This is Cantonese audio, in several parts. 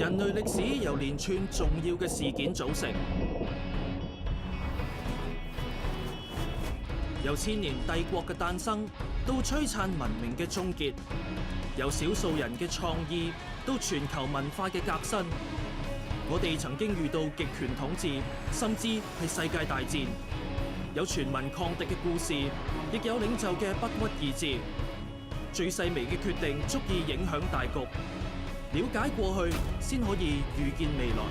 人類歷史由連串重要嘅事件組成，由千年帝國嘅誕生到璀璨文明嘅終結，由少數人嘅創意到全球文化嘅革新。我哋曾經遇到極權統治，甚至係世界大戰，有全民抗敵嘅故事，亦有領袖嘅不屈意志。最細微嘅決定足以影響大局。了解過去，先可以預見未來。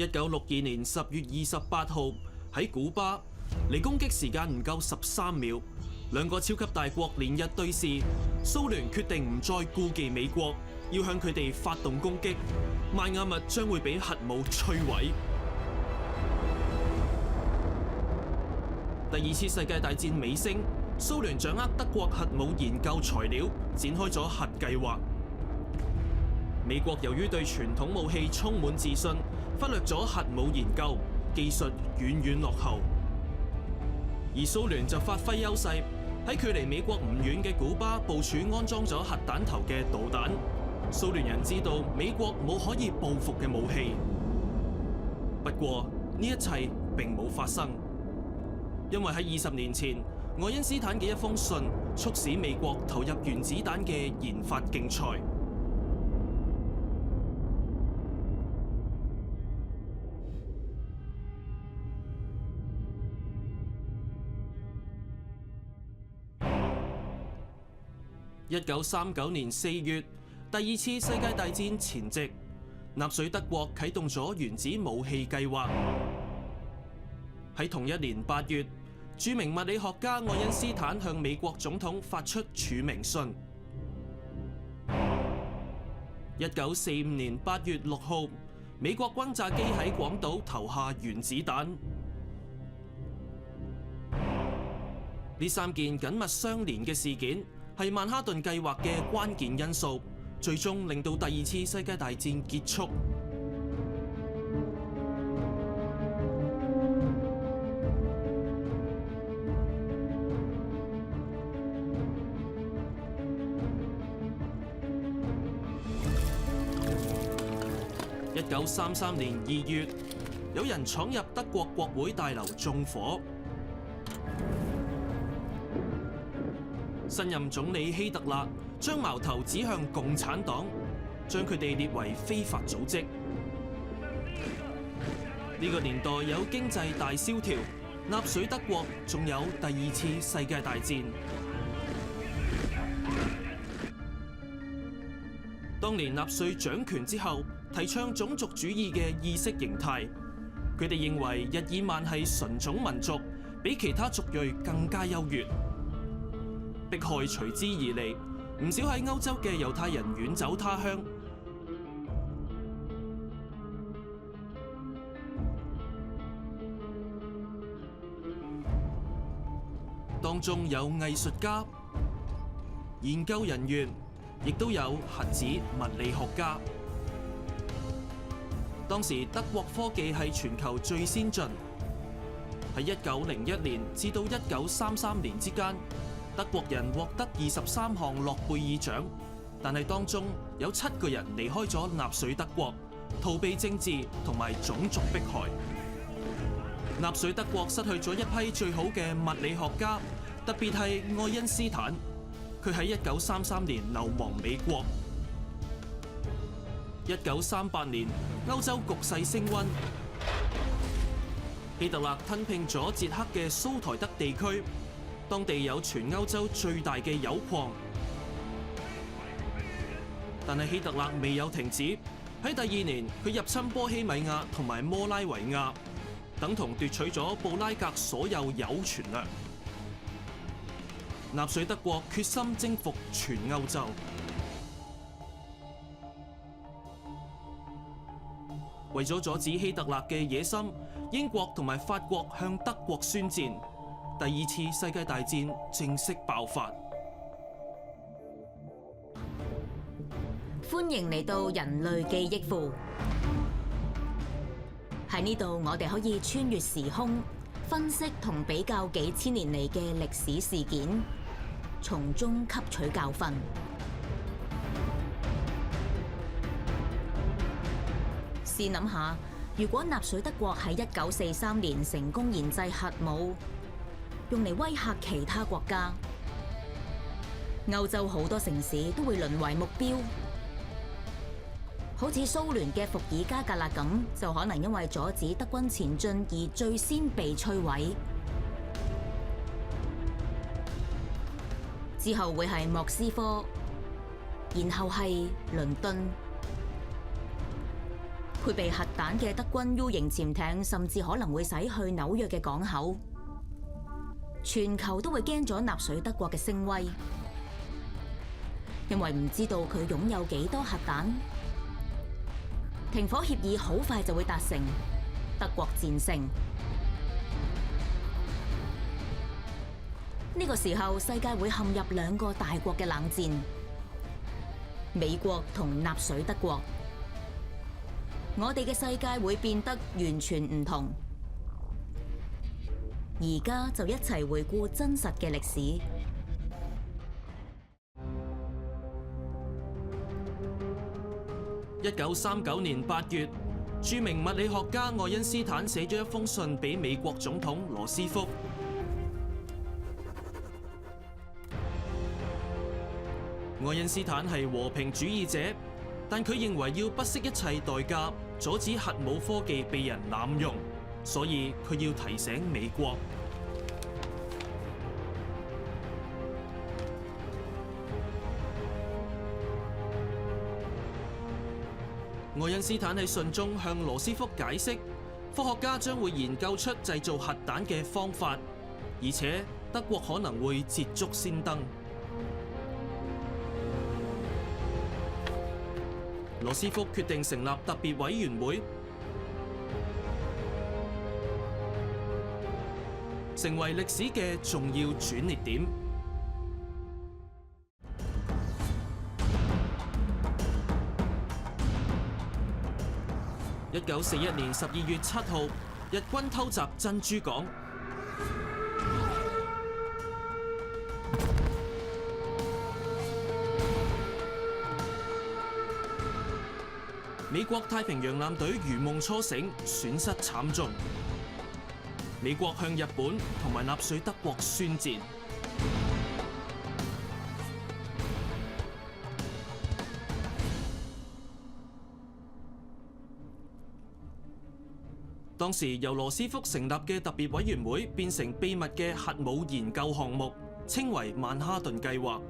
1962年10月28號喺古巴，離攻擊時間唔夠13秒，兩個超級大國連日對視，蘇聯決定唔再顧忌美國，要向佢哋發動攻擊。邁阿密將會俾核武摧毀。第二次世界大戰尾聲，蘇聯掌握德國核武研究材料，展開咗核計劃。美國由於對傳統武器充滿自信，忽略咗核武研究，技術遠遠落後。而蘇聯就發揮優勢，喺距離美國唔遠嘅古巴部署安裝咗核彈頭嘅導彈。蘇聯人知道美國冇可以報復嘅武器。不過呢一切並冇發生，因為喺20年前，愛因斯坦嘅一封信促使美國投入原子彈嘅研發競賽。1939年4月，第二次世界大戰前夕，納粹德國啟動咗原子武器計劃。喺同一年8月，著名物理學家愛因斯坦向美國總統發出署名信。1945年8月6號，美國轟炸機喺廣島投下原子彈。呢三件緊密相連嘅事件，係曼哈頓計劃嘅關鍵因素，最終令到第二次世界大戰結束。1933年2月，有人闖入德國國會大樓縱火。新任總理希特勒將矛頭指向共產黨，將佢哋列為非法組織。呢個年代有經濟大蕭條，納粹德國仲有第二次世界大戰。當年納粹掌權之後，提倡種族主義嘅意識形態，佢哋認為日耳曼係純種民族，比其他族裔更加優越。迫害隨之而嚟，唔少喺歐洲嘅猶太人遠走他鄉。當中有藝術家、研究人員，亦都有核子物理學家。當時德國科技係全球最先進，喺1901年至到1933年之間，德國人獲得23項諾貝爾獎，但係當中有7個人離開咗納粹德國，逃避政治同埋種族迫害。納粹德國失去咗一批最好嘅物理學家，特別係愛因斯坦，佢喺1933年流亡美國。1938年，歐洲局勢升溫，希特勒吞併咗捷克嘅蘇台德地區。當地有全歐洲最大嘅鈾礦，但係希特勒未有停止。喺第二年，佢入侵波希米亞同埋摩拉維亞，等同奪取咗布拉格所有鈾存量。納粹德國決心征服全歐洲。為咗阻止希特勒嘅野心，英國同埋法國向德國宣戰。第二次世界大戰正式爆發。歡迎嚟到人類記憶庫。喺呢度，我哋可以穿越時空，分析同比較幾千年嚟嘅歷史事件，從中吸取教訓。試諗下，如果納粹德國喺1943年成功研製核武，用嚟威嚇其他國家，歐洲好多城市都會淪為目標。好似蘇聯嘅伏爾加格勒咁，就可能因為阻止德軍前進而最先被摧毀。之後會係莫斯科，然後係倫敦。配備核彈嘅德軍 U 型潛艇甚至可能會駛去紐約嘅港口。全球都會驚咗納粹德國嘅聲威，因為唔知道佢擁有幾多核彈。停火協議好快就會達成，德國戰勝。呢個時候，世界會陷入兩個大國嘅冷戰，美國同納粹德國。我哋嘅世界會變得完全唔同。而家就一齊回顧真實嘅歷史。1939年8月，著名物理學家愛因斯坦寫咗一封信俾美國總統羅斯福。愛因斯坦係和平主義者，但佢認為要不惜一切代價阻止核武科技被人濫用，所以佢要提醒美國。愛因斯坦喺信中向羅斯福解釋，科學家將會研究出製造核彈嘅方法，而且德國可能會捷足先登。羅斯福決定成立特別委員會，成為歷史嘅重要轉捩點。1941年12月7號，日軍偷襲珍珠港。美國太平洋艦隊如夢初醒，損失慘重。美國向日本同埋納粹德國宣戰。當時由羅斯福成立嘅特別委員會變成秘密嘅核武研究項目，稱為曼哈頓計劃。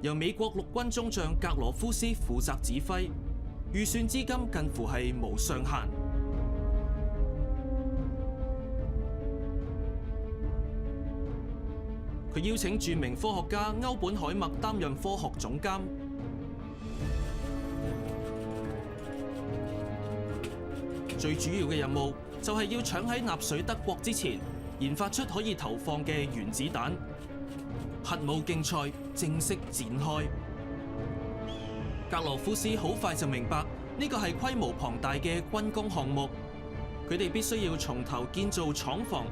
由美國陸軍中將格羅夫斯負責指揮，預算資金近乎係無上限。佢邀請著名科學家歐本海默擔任科學總監。最主要嘅任務就係要搶喺納粹德國之前研發出可以投放嘅原子彈。核武競賽正式展開。格羅夫斯好快就明白呢個係規模龐大嘅軍工項目，佢哋必須要從頭建造廠房，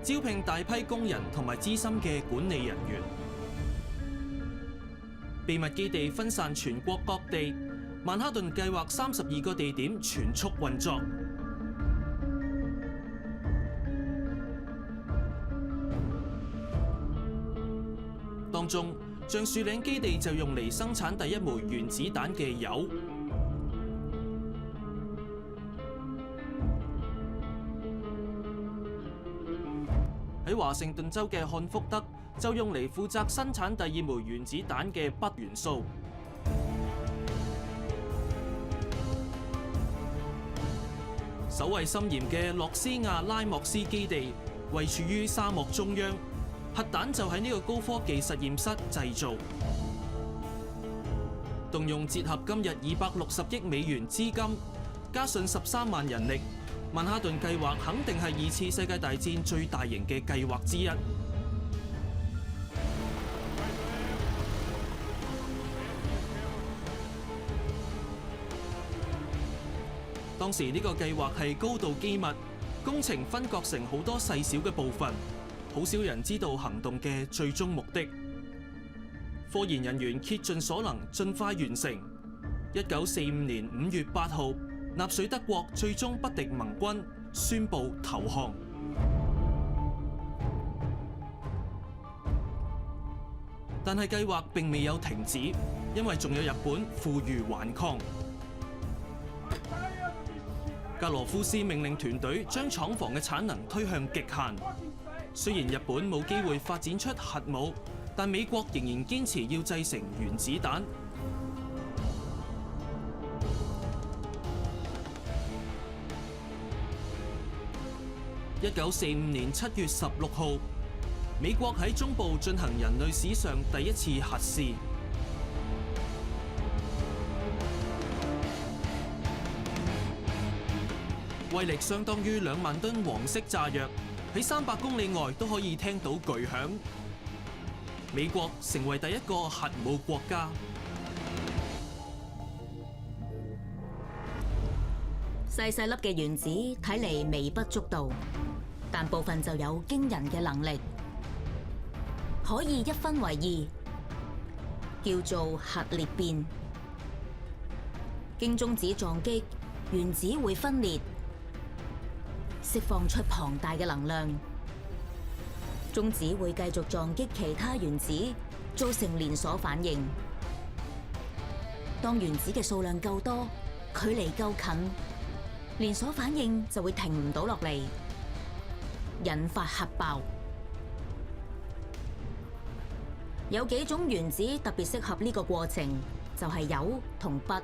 招聘大批工人同埋資深嘅管理人員。秘密基地分散全國各地，曼哈頓計劃32個地點全速運作。當中，橡樹嶺基地就用嚟生產第一枚原子彈嘅鈾。喺華盛頓州嘅漢福德就用嚟負責生產第二枚原子彈嘅鈈元素。守衛森嚴嘅洛斯亞拉莫斯基地位處於沙漠中央。核彈就喺呢個高科技實驗室製造，動用折合今日260億美元資金，加上13萬人力，曼哈頓計劃肯定係2次世界大戰最大型嘅計劃之一。當時呢個計劃係高度機密，工程分割成好多細小嘅部分。好少人知道行動嘅最終目的。科研人員竭盡所能，盡快完成， 1945年5月8號，納粹德國最終不敵盟軍，宣布投降。但係計劃並未有停止，因為仲有日本負隅頑抗。格羅夫斯命令團隊將廠房嘅產能推向極限。雖然日本冇機會發展出核武，但美國仍然堅持要製成原子彈。1945年7月16號，美國喺中部進行人類史上第一次核試。威力相當於2萬噸黃色炸藥，喺300公里外都可以聽到巨響。美國成為第一個核武國家。細細粒嘅原子睇嚟微不足道，但部分就有驚人嘅能力，可以一分為二，叫做核裂變。經中子撞擊，原子會分裂，釋放出龐大嘅能量。中子會繼續撞擊其他原子，造成連鎖反應。當原子嘅數量夠多，距離夠近，連鎖反應就會停唔到落嚟，引發核爆。有幾種原子特別適合呢個過程，就係鈾同鈈。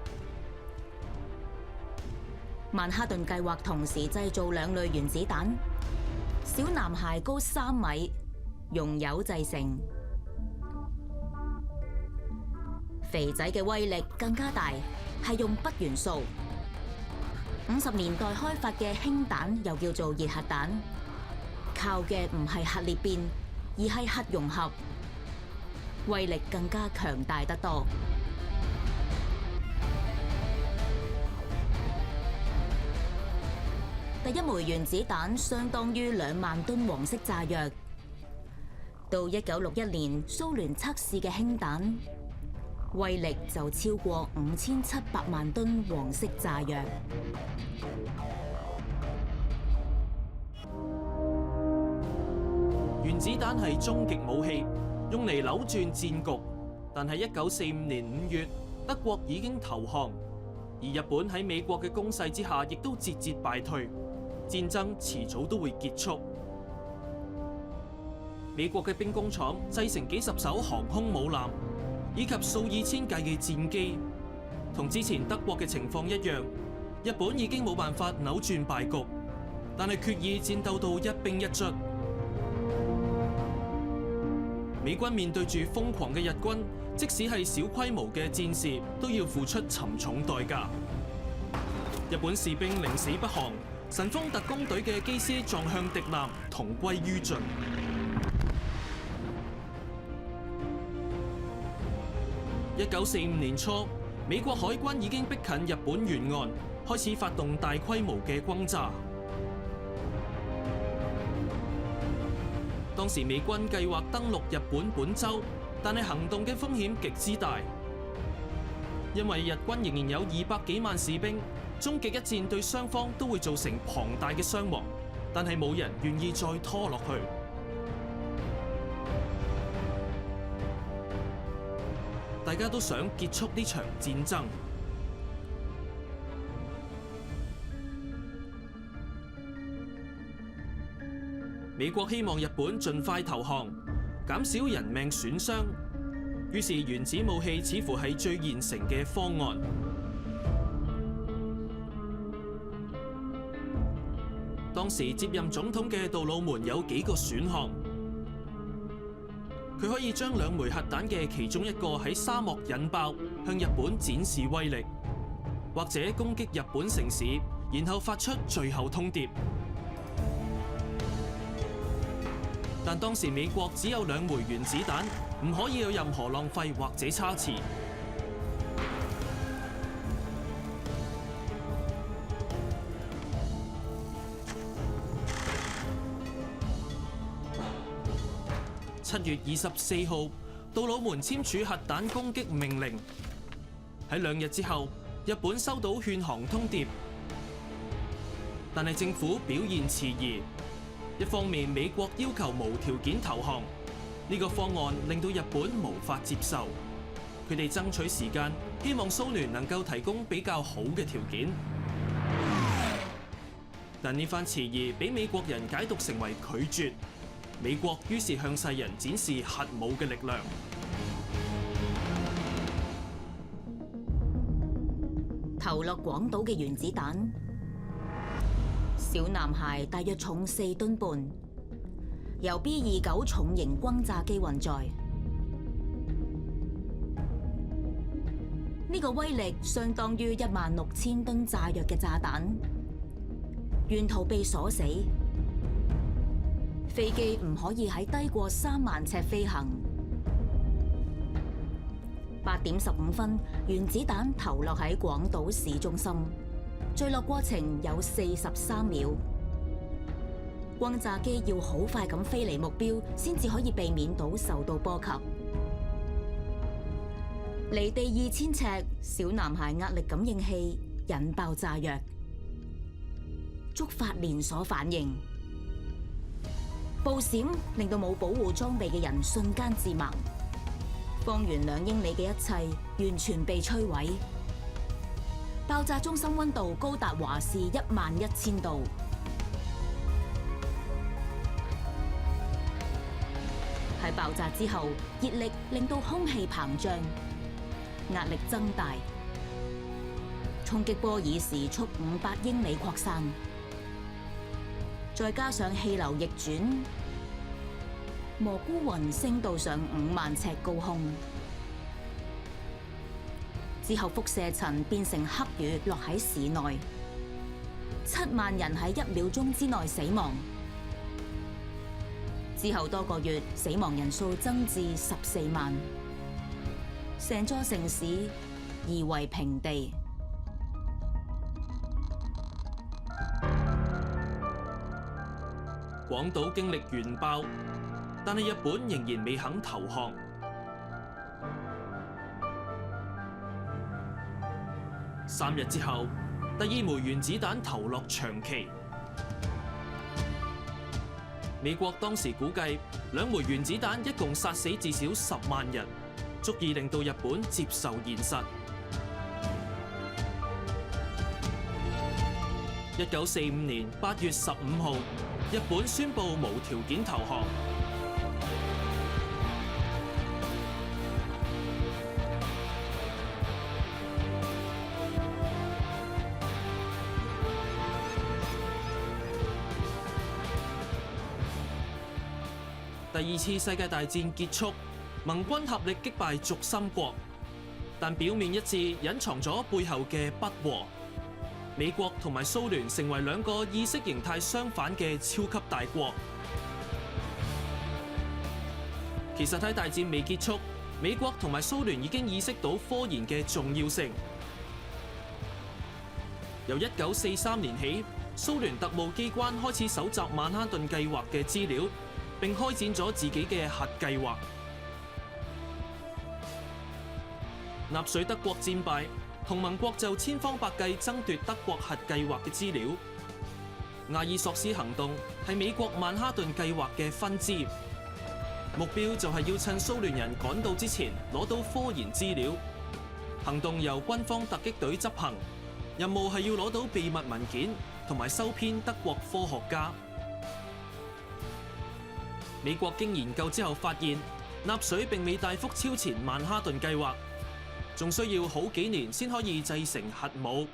曼哈頓計劃同時製造2類原子彈，小男孩高3米，用鈾製成。肥仔嘅威力更加大，係用鈈元素。50年代開發嘅氫彈又叫做熱核彈，靠嘅唔係核裂變，而係核融合，威力更加強大得多。第一枚原子彈相當於2萬噸黃色炸藥。到1961年，蘇聯測試嘅氫彈威力就超過5700萬噸黃色炸藥。原子彈係終極武器，用嚟扭轉戰局。但係1945年5月，德國已經投降，而日本喺美國嘅攻勢之下，亦都節節敗退。戰爭遲早都會結束。美國嘅兵工廠製成幾十艘航空母艦，以及數以千計嘅戰機。同之前德國嘅情況一樣，日本已經冇辦法扭轉敗局，但係決意戰鬥到一兵一卒。美軍面對住瘋狂嘅日軍，即使係小規模嘅戰士，都要付出沉重代價。日本士兵寧死不降，神風特攻隊嘅機師撞向敵艦，同歸於盡。1945年初，美國海軍已經逼近日本沿岸，開始發動大規模嘅轟炸。當時美軍計劃登陸日本本州，但係行動嘅風險極之大，因為日軍仍然有200幾萬士兵。終極一戰對雙方都會造成龐大嘅傷亡，但係冇人願意再拖落去。大家都想結束呢場戰爭。美國希望日本盡快投降，減少人命損傷，於是原子武器似乎係最現成嘅方案。當時接任總統嘅杜魯門有幾個選項，佢可以將2枚核彈嘅其中一個喺沙漠引爆，向日本展示威力，或者攻擊日本城市，然後發出最後通牒。但當時美國只有2枚原子彈，唔可以有任何浪費或者差池。7月24號，杜魯門簽署核彈攻擊命令。喺2日之後，日本收到勸降通牒，但係政府表現遲疑。一方面美國要求無條件投降，呢個方案令到日本無法接受。佢哋爭取時間，希望蘇聯能夠提供比較好嘅條件。但呢番遲疑俾美國人解讀成為拒絕，美國於是向世人展示核武嘅力量。投落廣島嘅原子彈，小男孩大約重4噸半，由 B-29重型轟炸機運載。呢個威力相當於16000噸炸藥嘅炸彈，沿途被鎖死，飛機唔可以喺低過3萬尺飛行。8點15分，原子彈投落喺廣島市中心，墜落過程有43秒。轟炸機要好快咁飛離目標，先至可以避免到受到波及。離地2000尺，小男孩壓力感應器引爆炸藥，觸發連鎖反應。爆閃令到冇保護裝備嘅人瞬間致盲。方圓2英里嘅一切完全被摧毀。爆炸中心溫度高達華氏11000度。喺爆炸之後，熱力令到空氣膨脹，壓力增大，衝擊波以時速500英里擴散，再加上氣流逆轉，蘑菇雲升到上5萬尺高空。之後輻射塵變成黑雨落喺市內，7萬人喺1秒鐘之內死亡。之後多個月，死亡人數增至14萬，成座城市夷為平地。廣島經歷原爆，但係日本仍然未肯投降。3日之後，第2枚原子彈投落長崎。美國當時估計2枚原子彈一共殺死至少10萬人，足以令到日本接受現實。1945年8月15號，日本宣布無條件投降。第2次世界大戰結束，盟軍合力擊敗軸心國，但表面一致隱藏咗背後嘅不和。美國同埋蘇聯成為2個意識形態相反嘅超級大國。其實喺大戰未結束，美國同埋蘇聯已經意識到科研嘅重要性。由1943年起，蘇聯特務機關開始搜集曼哈頓計劃嘅資料，並開展咗自己嘅核計劃。納粹德國戰敗，同盟國就千方百計爭奪德國核計劃嘅資料。阿爾索斯行動係美國曼哈頓計劃嘅分支，目標就係要趁蘇聯人趕到之前攞到科研資料。行動由軍方突擊隊執行，任務係要攞到秘密文件同埋收編德國科學家。美國經研究之後發現，納粹並未大幅超前曼哈頓計劃，仲需要好幾年先可以製成核武，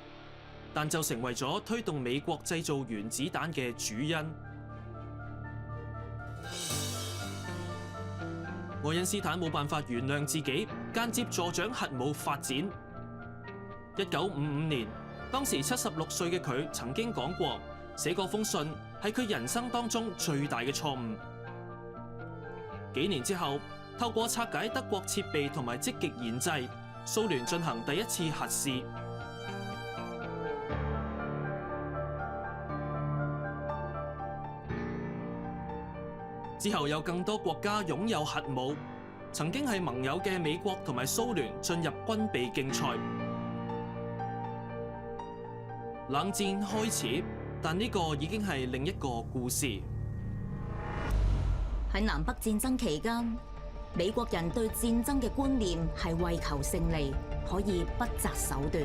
但就成為咗推動美國製造原子彈嘅主因。愛因斯坦冇辦法原諒自己，間接助長核武發展。1955年，當時76歲嘅佢曾經講過，寫嗰封信係佢人生當中最大嘅錯誤。幾年之後，透過拆解德國設備同埋積極研製，蘇聯進行第一次核試。之後有更多國家擁有核武，曾經係盟友嘅美國同埋蘇聯進入軍備競賽。冷戰開始，但呢個已經係另一個故事。喺南北戰爭期間，美國人對戰爭嘅觀念係為求勝利，可以不擇手段。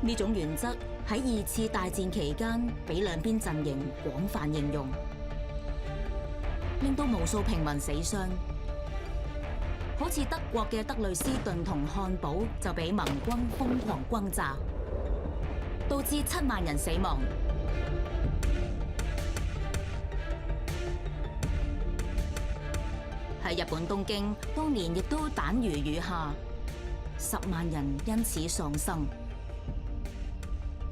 呢種原則喺二次大戰期間俾兩邊陣營廣泛應用，令到無數平民死傷。好似德國嘅德累斯頓同漢堡就俾盟軍瘋狂轟炸，導致7萬人死亡。喺日本東京，當年亦都彈如雨下，10萬人因此喪生。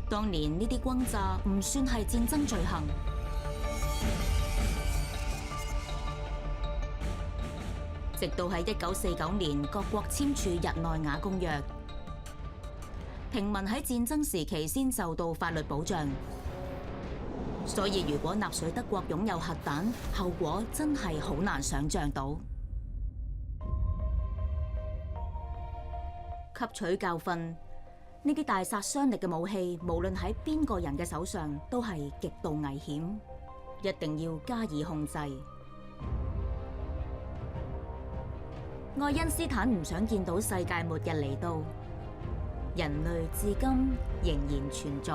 當年呢啲轟炸唔算係戰爭罪行。直到喺1949年，各國簽署日內瓦公約，平民喺戰爭時期先受到法律保障。所以如果納粹德國擁有核彈，後果真係好難想像到。吸取教訓，呢啲大殺傷力嘅武器，無論喺邊個人嘅手上，都係極度危險，一定要加以控制。愛因斯坦唔想見到世界末日嚟到，人類至今仍然存在。